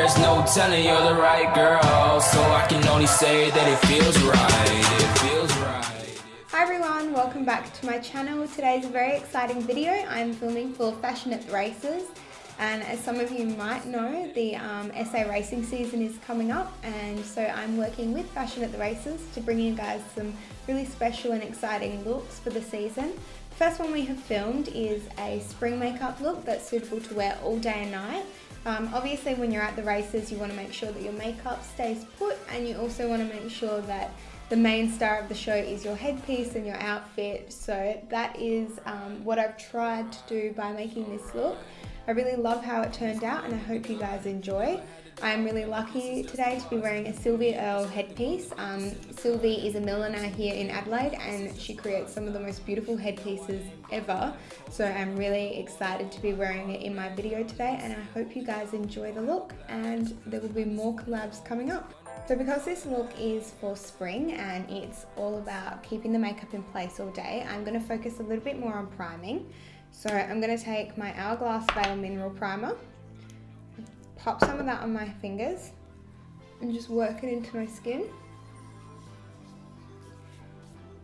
there's no telling you're the right girl, so I can only say that it feels right, it feels right. Hi everyone, welcome back to my channel. Today's a very exciting video. I'm filming for Fashion at the Races, and as some of you might know, the SA racing season is coming up, and so I'm working with Fashion at the Races to bring you guys some really special and exciting looks for the season. The first one we have filmed is a spring makeup look that's suitable to wear all day and night. Obviously when you're at the races you want to make sure that your makeup stays put, and you also want to make sure that the main star of the show is your headpiece and your outfit. So that is what I've tried to do by making this look. I really love how it turned out and I hope you guys enjoy. I'm really lucky today to be wearing a Sylvia Earle headpiece. Sylvie is a milliner here in Adelaide and she creates some of the most beautiful headpieces ever. So I'm really excited to be wearing it in my video today, and I hope you guys enjoy the look, and there will be more collabs coming up. So because this look is for spring and it's all about keeping the makeup in place all day, I'm going to focus a little bit more on priming. So I'm going to take my Hourglass Veil Mineral Primer, pop some of that on my fingers and just work it into my skin.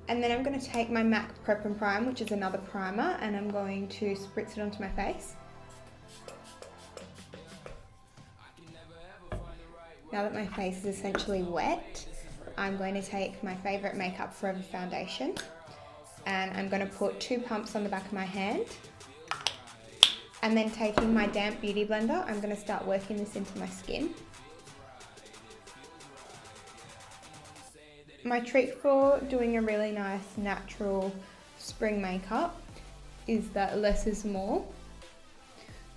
And then I'm going to take my MAC Prep and Prime, which is another primer, and I'm going to spritz it onto my face. Now that my face is essentially wet, I'm going to take my favourite Makeup Forever foundation and I'm going to put 2 pumps on the back of my hand. And then taking my damp beauty blender, I'm going to start working this into my skin. My trick for doing a really nice natural spring makeup is that less is more.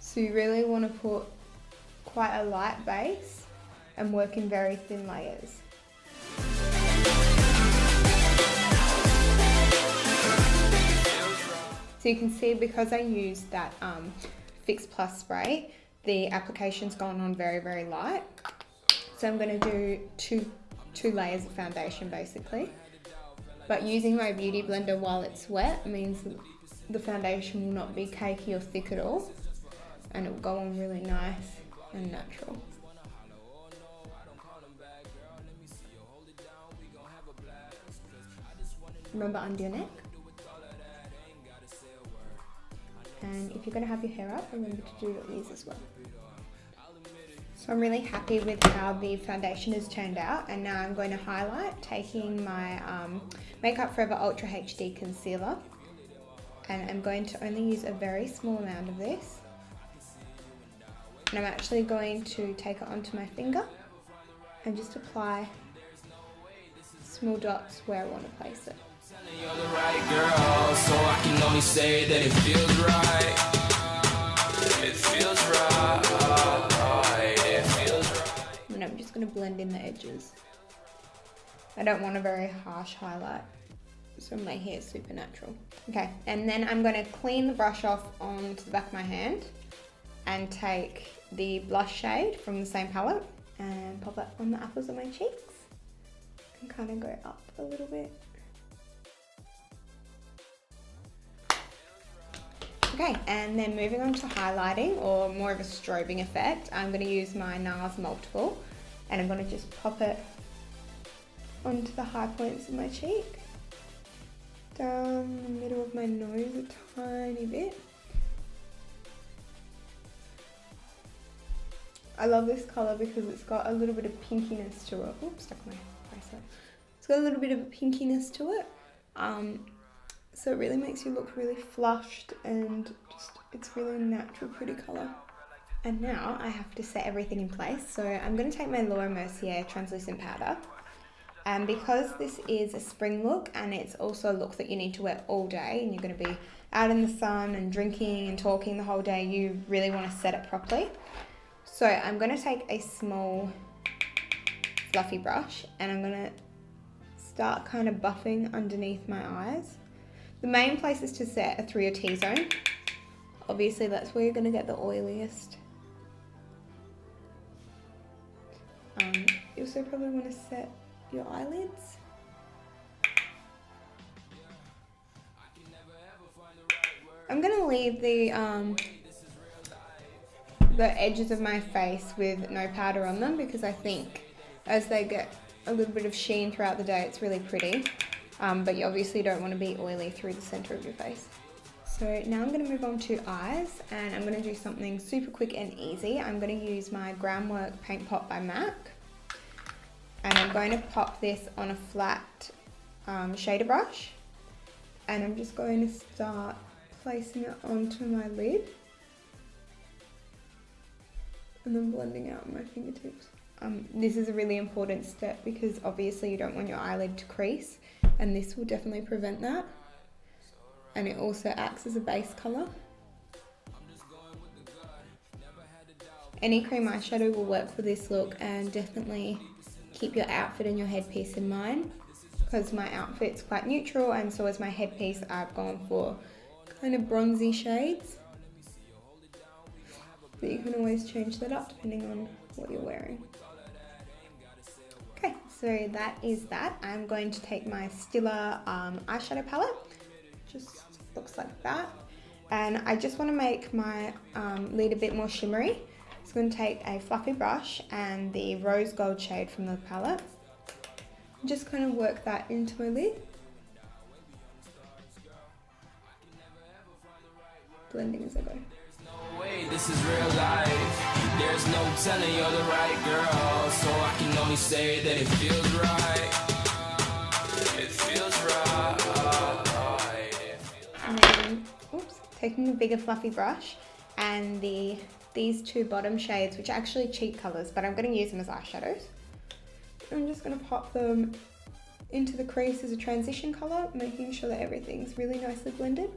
So you really want to put quite a light base and work in very thin layers. So you can see, because I used that Fix Plus spray, the application's gone on very, very light. So I'm going to do two layers of foundation basically. But using my beauty blender while it's wet means the foundation will not be cakey or thick at all, and it will go on really nice and natural. Remember, under your neck. And if you're going to have your hair up, remember to do your ears as well. So I'm really happy with how the foundation has turned out, and now I'm going to highlight, taking my Makeup Forever Ultra HD Concealer, and I'm going to only use a very small amount of this, and I'm actually going to take it onto my finger and just apply small dots where I want to place it. You're the right girl, so I can only say that it feels right. It feels right. It feels right. And I'm just going to blend in the edges. I don't want a very harsh highlight, so my hair is super natural. Okay, and then I'm going to clean the brush off onto the back of my hand and take the blush shade from the same palette and pop it on the apples of my cheeks and kind of go up a little bit. Okay, and then moving on to highlighting, or more of a strobing effect, I'm going to use my NARS Multiple, and I'm going to just pop it onto the high points of my cheek, down the middle of my nose a tiny bit. I love this colour because it's got a little bit of pinkiness to it. Oops, stuck my bracelet. It's got a little bit of a pinkiness to it. So it really makes you look really flushed, and just, it's really a natural, pretty colour. And now I have to set everything in place. So I'm going to take my Laura Mercier translucent powder. And because this is a spring look, and it's also a look that you need to wear all day, and you're going to be out in the sun and drinking and talking the whole day, you really want to set it properly. So I'm going to take a small fluffy brush and I'm going to start kind of buffing underneath my eyes. The main places to set are through your T-zone. Obviously that's where you're going to get the oiliest. You also probably want to set your eyelids. I'm going to leave the edges of my face with no powder on them, because I think as they get a little bit of sheen throughout the day, it's really pretty. But you obviously don't want to be oily through the center of your face. So now I'm going to move on to eyes, and I'm going to do something super quick and easy. I'm going to use my Groundwork Paint Pot by MAC, and I'm going to pop this on a flat shader brush, and I'm just going to start placing it onto my lid and then blending out my fingertips. This is a really important step because obviously you don't want your eyelid to crease, and this will definitely prevent that. And it also acts as a base colour. Any cream eyeshadow will work for this look, and definitely keep your outfit and your headpiece in mind, because my outfit's quite neutral and so is my headpiece. I've gone for kind of bronzy shades, but you can always change that up depending on what you're wearing. Okay, so that is that. I'm going to take my Stila eyeshadow palette. Just looks like that, and I just want to make my lid a bit more shimmery. So I'm going to take a fluffy brush and the rose gold shade from the palette, just kind of work that into my lid, blending as I go. This is real life. There's no telling you're the right girl, so I can only say that it feels right. It feels right. And then, taking the bigger fluffy brush and these two bottom shades, which are actually cheek colours, but I'm going to use them as eyeshadows. I'm just going to pop them into the crease as a transition colour, making sure that everything's really nicely blended.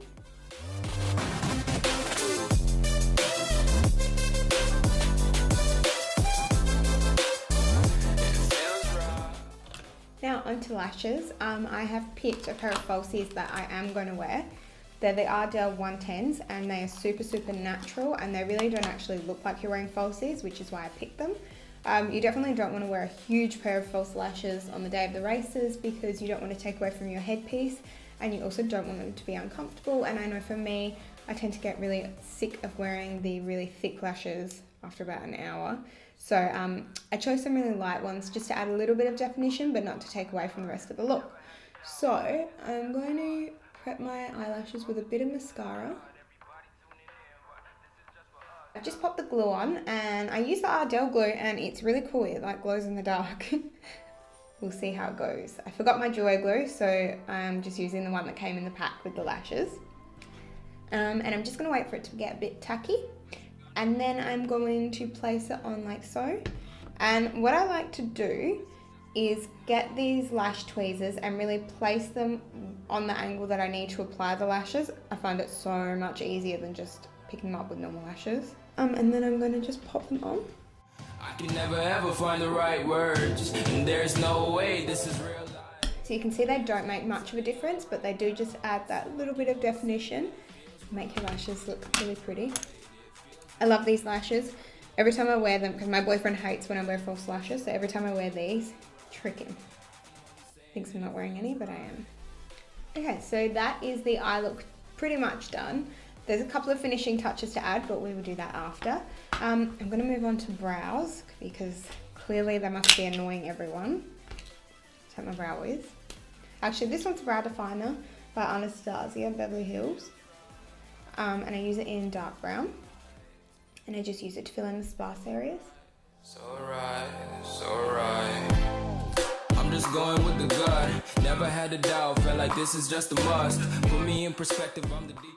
Now onto lashes. I have picked a pair of falsies that I am going to wear. They're the Ardell 110s, and they are super natural, and they really don't actually look like you're wearing falsies, which is why I picked them. You definitely don't want to wear a huge pair of false lashes on the day of the races, because you don't want to take away from your headpiece, and you also don't want them to be uncomfortable. And I know for me, I tend to get really sick of wearing the really thick lashes after about an hour. So I chose some really light ones just to add a little bit of definition, but not to take away from the rest of the look. So I'm going to prep my eyelashes with a bit of mascara. I've just popped the glue on, and I use the Ardell glue, and it's really cool. It like glows in the dark. We'll see how it goes. I forgot my Duo glue, so I'm just using the one that came in the pack with the lashes. And I'm just going to wait for it to get a bit tacky. And then I'm going to place it on like so. And what I like to do is get these lash tweezers and really place them on the angle that I need to apply the lashes. I find it so much easier than just picking them up with normal lashes. And then I'm going to just pop them on. I can never ever find the right words, and there's no way this is real life. So you can see they don't make much of a difference, but they do just add that little bit of definition, make your lashes look really pretty. I love these lashes. Every time I wear them, because my boyfriend hates when I wear false lashes, so every time I wear these, trick him. Thinks I'm not wearing any, but I am. Okay, so that is the eye look pretty much done. There's a couple of finishing touches to add, but we will do that after. I'm going to move on to brows, because clearly they must be annoying everyone. Take my brow wiz. Actually, this one's a brow definer by Anastasia Beverly Hills. And I use it in dark brown. And I just use it to fill in the sparse areas. It's alright. I'm just going with the gut. Never had a doubt, felt like this is just a must. Put me in perspective, I'm the deepest.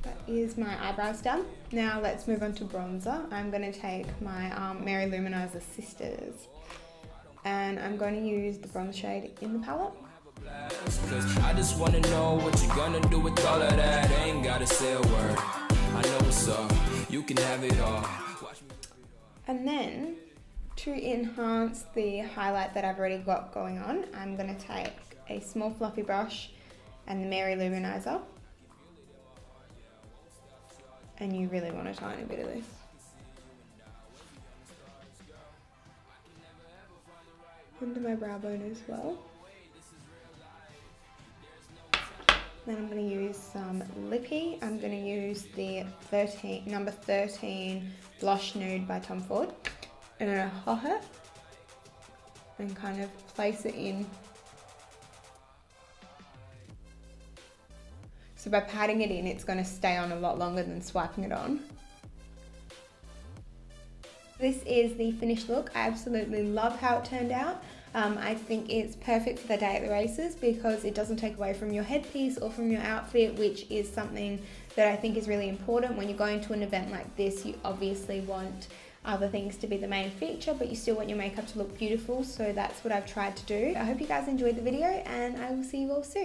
That is my eyebrows done. Now let's move on to bronzer. I'm going to take my Mary Luminizer Sisters, and I'm going to use the bronze shade in the palette. I just want to know what you're gonna do with all of that. Ain't gotta say a word. I know what's up. You can have it all. And then to enhance the highlight that I've already got going on, I'm going to take a small fluffy brush and the Mary Luminizer. And you really want a tiny bit of this. Under my brow bone as well. Then I'm going to use some lippy. I'm going to use the number 13 Blush Nude by Tom Ford. And I'm going to hot it and kind of place it in. So by patting it in, it's going to stay on a lot longer than swiping it on. This is the finished look. I absolutely love how it turned out. I think it's perfect for the day at the races because it doesn't take away from your headpiece or from your outfit, which is something that I think is really important. When you're going to an event like this, you obviously want other things to be the main feature, but you still want your makeup to look beautiful. So that's what I've tried to do. I hope you guys enjoyed the video, and I will see you all soon.